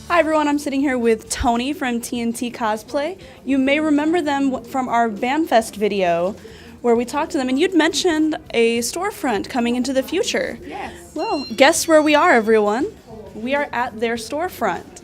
Hi everyone, I'm sitting here with Tony from TnT Cosplay. You may remember them from our BAMFest video where we talked to them, and you'd mentioned a storefront coming into the future. Yes. Well, guess where we are, everyone? We are at their storefront.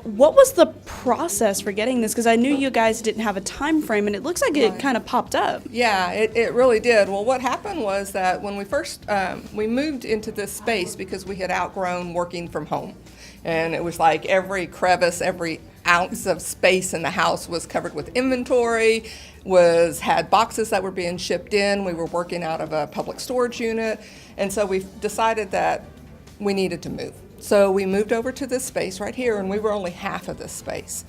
What was the process for getting this? Because I knew you guys didn't have a time frame, and it looks like it kind of popped up. Yeah, it really did. Well, what happened was that when we first, we moved into this space because we had outgrown working from home. And it was like every crevice, every ounce of space in the house was covered with inventory, had boxes that were being shipped in. We were working out of a public storage unit. And so we decided that we needed to move. So we moved over to this space right here, and we were only half of this space.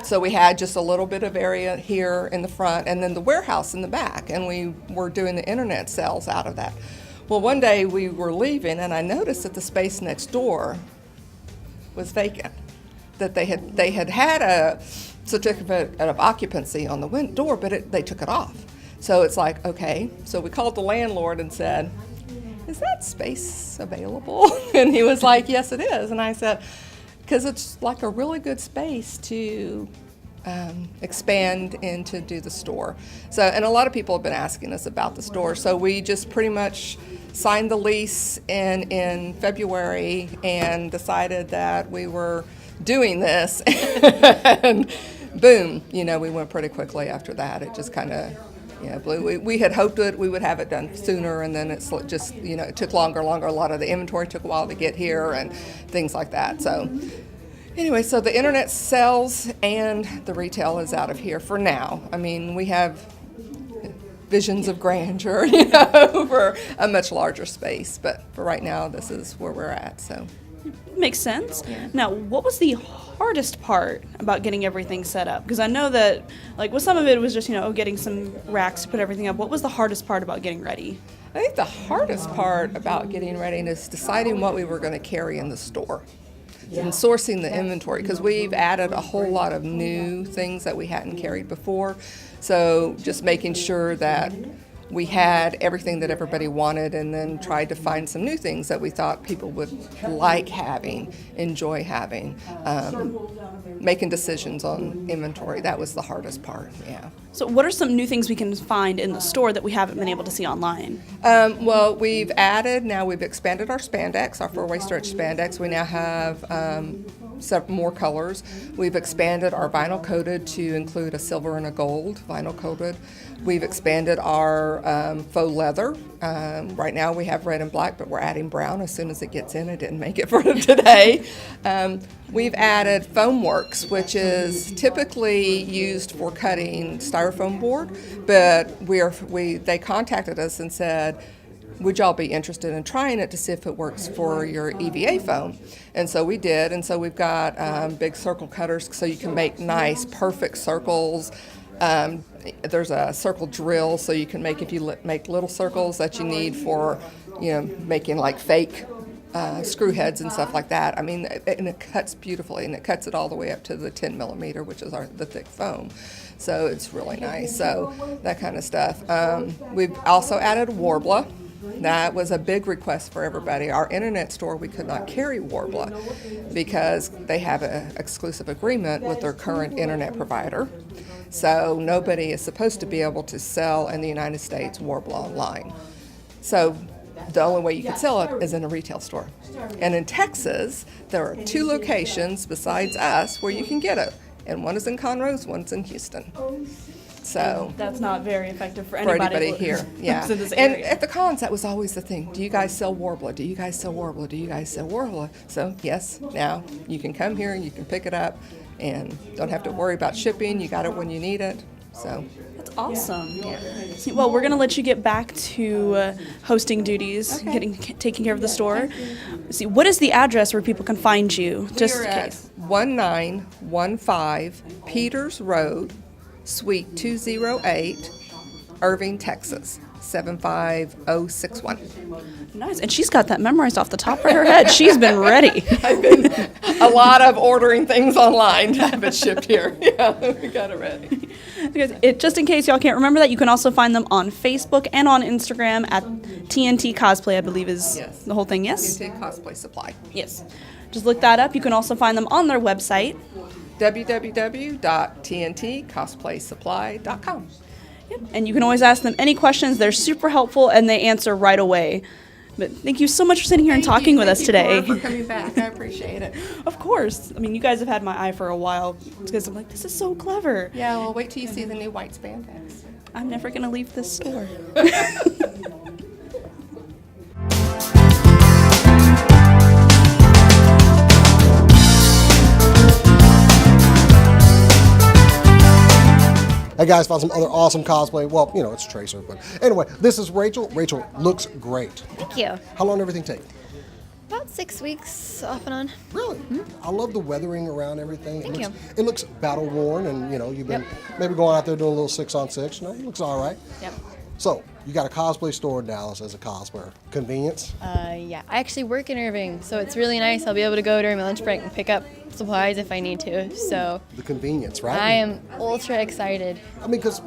So we had just a little bit of area here in the front and then the warehouse in the back, and we were doing the internet sales out of that. Well, one day we were leaving, and I noticed that the space next door was vacant, that they had a certificate of occupancy on the door, but they took it off. So it's like, okay, so we called the landlord and said, is that space available? And he was like, yes, it is. And I said, because it's like a really good space to expand and to do the store. So, and a lot of people have been asking us about the store. So we just pretty much signed the lease in February and decided that we were doing this. And boom, we went pretty quickly after that. It just kind of, blew. We had hoped that we would have it done sooner, and then it's just, it took longer. A lot of the inventory took a while to get here and things like that. So anyway, so the internet sells and the retail is out of here for now. I mean, we have visions of grandeur, over a much larger space, but for right now, this is where we're at. So makes sense. Yeah. Now, what was the hardest part about getting everything set up? Because I know that, with some of it was just, getting some racks to put everything up. What was the hardest part about getting ready? I think the hardest part about getting ready is deciding what we were going to carry in the store. And sourcing the inventory, because we've added a whole lot of new things that we hadn't carried before. So just making sure that we had everything that everybody wanted, and then tried to find some new things that we thought people would like having, enjoy having. Making decisions on inventory, that was the hardest part, yeah. So what are some new things we can find in the store that we haven't been able to see online? Well, we've expanded our spandex, our 4-way stretch spandex. We now have several more colors. We've expanded our vinyl coated to include a silver and a gold vinyl coated. We've expanded our faux leather. Right now we have red and black, but we're adding brown as soon as it gets in. It didn't make it for today. We've added foam works, which is typically used for cutting styrofoam board, but they contacted us and said, would y'all be interested in trying it to see if it works for your EVA foam? And so we did, and so we've got big circle cutters so you can make nice, perfect circles. There's a circle drill, so you can make little circles that you need for, making like fake screw heads and stuff like that. I mean, and it cuts beautifully, and it cuts it all the way up to the 10 millimeter, which is the thick foam. So it's really nice. So that kind of stuff. We've also added Warbler. That was a big request for everybody. Our internet store, we could not carry Warbler because they have an exclusive agreement with their current internet provider. So nobody is supposed to be able to sell in the United States Warbler online. So the only way you can sell it is in a retail store. And in Texas, there are 2 locations besides us where you can get it. And one is in Conroe, one's in Houston. So that's not very effective for anybody here. Yeah. In this and area. At the cons, that was always the thing. Do you guys sell Warbler? Do you guys sell Warbler? Do you guys sell Warbler? So yes, now you can come here and you can pick it up and don't have to worry about shipping. You got it when you need it. So that's awesome. Yeah. Well, we're going to let you get back to hosting duties, taking care of the store. See, what is the address where people can find you? Just in case. 1915 Peters Road, Suite 208, Irving, Texas. 75061. Nice. And she's got that memorized off the top of her head. She's been ready. I've been a lot of ordering things online to have it shipped here. Yeah, we got it ready. Just in case y'all can't remember that, you can also find them on Facebook and on Instagram at TnT Cosplay, I believe is the whole thing, yes? TnT Cosplay Supply. Yes. Just look that up. You can also find them on their website. www.tntcosplaysupply.com. Yep. And you can always ask them any questions. They're super helpful and they answer right away. But thank you so much for sitting here and talking with us today. Thank you for coming back. I appreciate it. Of course. I mean, you guys have had my eye for a while because I'm like, this is so clever. Yeah, well, wait till you see the new white spandex. I'm never going to leave this store. Hey guys, found some other awesome cosplay. Well, you know, it's Tracer, but anyway, this is Rachel. Rachel looks great. Thank you. How long did everything take? About 6 weeks off and on. Really? Mm-hmm. I love the weathering around everything. Thank you. It looks battle worn, and you know, you've been maybe going out there doing a little 6-on-6. You know, it looks all right. Yep. So, you got a cosplay store in Dallas as a cosplayer. Convenience? Yeah. I actually work in Irving, so it's really nice. I'll be able to go during my lunch break and pick up supplies if I need to. So The convenience, right? I am ultra excited. I mean, because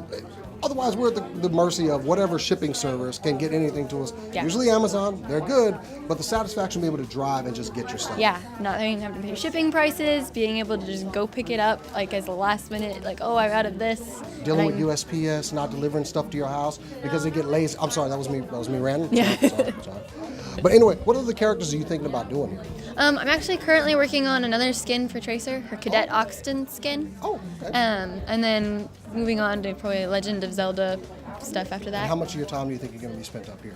otherwise we're at the mercy of whatever shipping service can get anything to us. Yeah. Usually Amazon, they're good, but the satisfaction of being able to drive and just get your stuff. Yeah, not having to pay shipping prices, being able to just go pick it up like as a last minute, like, oh, I'm out of this. Dealing with USPS, not delivering stuff to your house because they get lazy. I'm sorry, that was me ranting. Yeah. Sorry. But anyway, what other characters are you thinking about doing here? I'm actually currently working on another skin for Tracer, her Cadet Oxton skin. Oh, okay. And then moving on to probably Legend of Zelda stuff after that. How much of your time do you think you're going to be spent up here?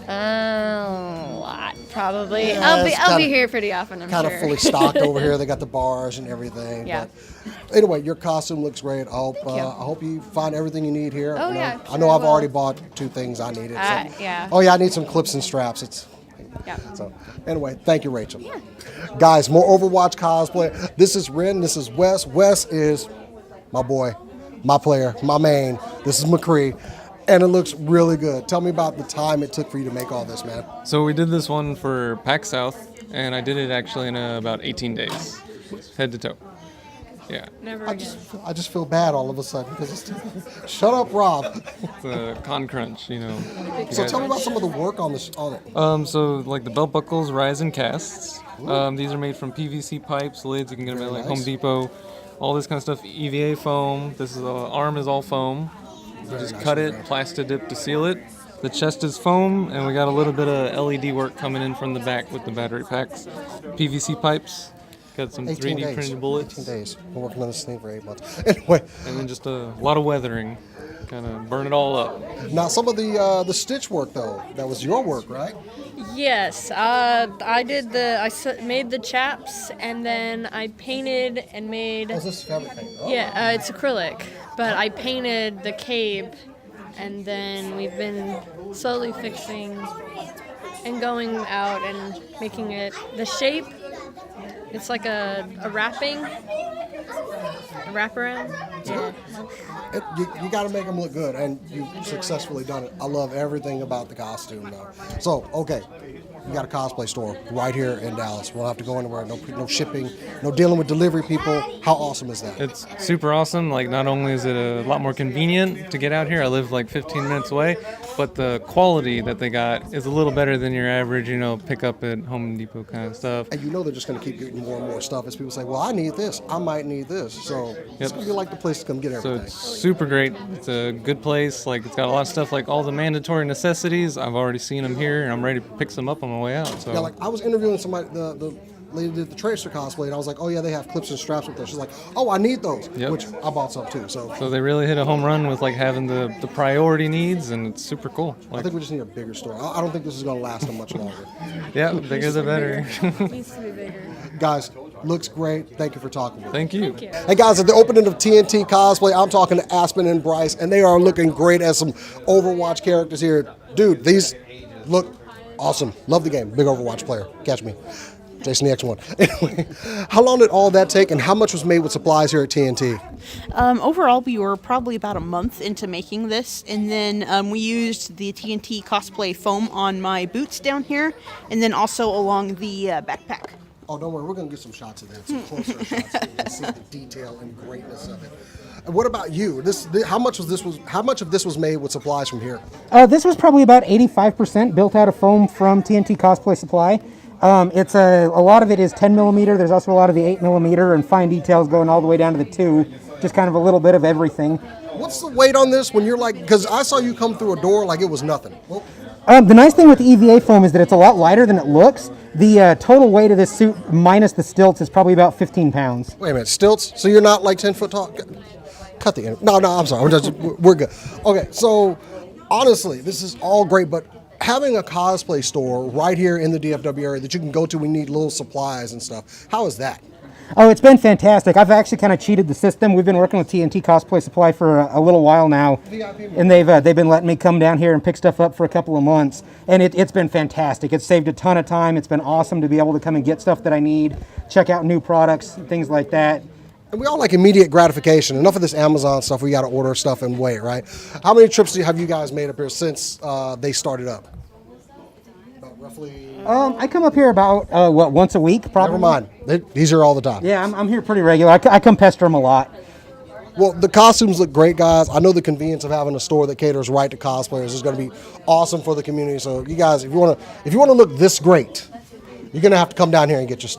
A lot, probably. Yeah, I'll be here pretty often, I'm sure. Kind of fully stocked over here. They got the bars and everything. Yeah. But anyway, your costume looks great. I you. hope you find everything you need here. Oh, I know, yeah, I know sure I've will. already bought 2 things I needed. Yeah. Oh yeah, I need some clips and straps. Yeah. So anyway, thank you, Rachel. Yeah. Guys, more Overwatch cosplay. This is Ren. This is Wes. Wes is my boy, my player, my main. This is McCree. And it looks really good. Tell me about the time it took for you to make all this, man. So we did this one for PAX South, and I did it actually in about 18 days, head to toe. Yeah. I just feel bad all of a sudden because it's shut up, Rob. It's a con crunch, you know. So tell me about some of the work on this. On it. So like the belt buckles rise in casts. These are made from PVC pipes, lids. You can get them at like Home Depot, all this kind of stuff. EVA foam. This is arm is all foam. You just cut it, plastic dip to seal it. The chest is foam, and we got a little bit of LED work coming in from the back with the battery packs. PVC pipes. Got some 18 3D days. printed bullets. 18 days. We're working on this thing for 8 months. Anyway. And then just a lot of weathering. Kind of burn it all up. Now, some of the stitch work, though, that was your work, right? Yes, I did made the chaps, and then I painted and made. Oh, is this fabric paint? Oh. Yeah, it's acrylic, but I painted the cape, and then we've been slowly fixing and going out and making it the shape. It's like a wrapping, a wraparound. Yeah. You got to make them look good, and you've successfully done it. I love everything about the costume, though. So, okay, you got a cosplay store right here in Dallas. We don't have to go anywhere. No shipping, no dealing with delivery people. How awesome is that? It's super awesome. Like, not only is it a lot more convenient to get out here, I live like 15 minutes away, but the quality that they got is a little better than your average, pick up at Home Depot kind of stuff. And they're just going to keep getting more and more stuff as people say, well, I need this. I might need this. So it's going to be like the place to come get everything. So it's super great. It's a good place. Like, it's got a lot of stuff, like all the mandatory necessities. I've already seen them here, and I'm ready to pick some up on my way out. So. Yeah, like I was interviewing somebody, the lady did the Tracer cosplay, and I was like, oh yeah, they have clips and straps with there. She's like, oh, I need those, which I bought some too. So they really hit a home run with like having the priority needs, and it's super cool. I think we just need a bigger store. I don't think this is going to last them much longer. Yeah, bigger the better. Needs to be bigger. Guys, looks great. Thank you for talking with me. Thank you. Hey guys, at the opening of TnT Cosplay, I'm talking to Aspen and Bryce, and they are looking great as some Overwatch characters here. Dude, these look awesome. Love the game. Big Overwatch player. Catch me. Jason the X1. Anyway, how long did all that take, and how much was made with supplies here at TnT? Overall, we were probably about a month into making this, and then we used the TnT Cosplay foam on my boots down here, and then also along the backpack. Oh, don't worry, we're going to get some shots of that, some closer shots so you can see the detail and greatness of it. And what about you? How much of this was made with supplies from here? This was probably about 85% built out of foam from TnT Cosplay Supply. It's a lot of it is 10 millimeter. There's also a lot of the 8 millimeter and fine details going all the way down to the 2. Just kind of a little bit of everything. What's the weight on this when you're like, because I saw you come through a door like it was nothing. Well, the nice thing with the EVA foam is that it's a lot lighter than it looks. The total weight of this suit minus the stilts is probably about 15 pounds. wait a minute, stilts? So you're not like 10 foot tall? Cut the end. No, I'm sorry. We're good. Okay, so honestly, this is all great, but having a cosplay store right here in the DFW area that you can go to when you need little supplies and stuff, how is that? Oh, it's been fantastic. I've actually kind of cheated the system. We've been working with TnT Cosplay Supply for a little while now, and they've been letting me come down here and pick stuff up for a couple of months, and it's been fantastic. It's saved a ton of time. It's been awesome to be able to come and get stuff that I need, check out new products, things like that. And we all like immediate gratification. Enough of this Amazon stuff. We got to order stuff and wait, right? How many trips have you guys made up here since they started up? Roughly. I come up here about once a week, probably. Never mind. He's here all the time. Yeah, I'm here pretty regular. I come pester them a lot. Well, the costumes look great, guys. I know the convenience of having a store that caters right to cosplayers is going to be awesome for the community. So, you guys, if you want to look this great, you're going to have to come down here and get your stuff.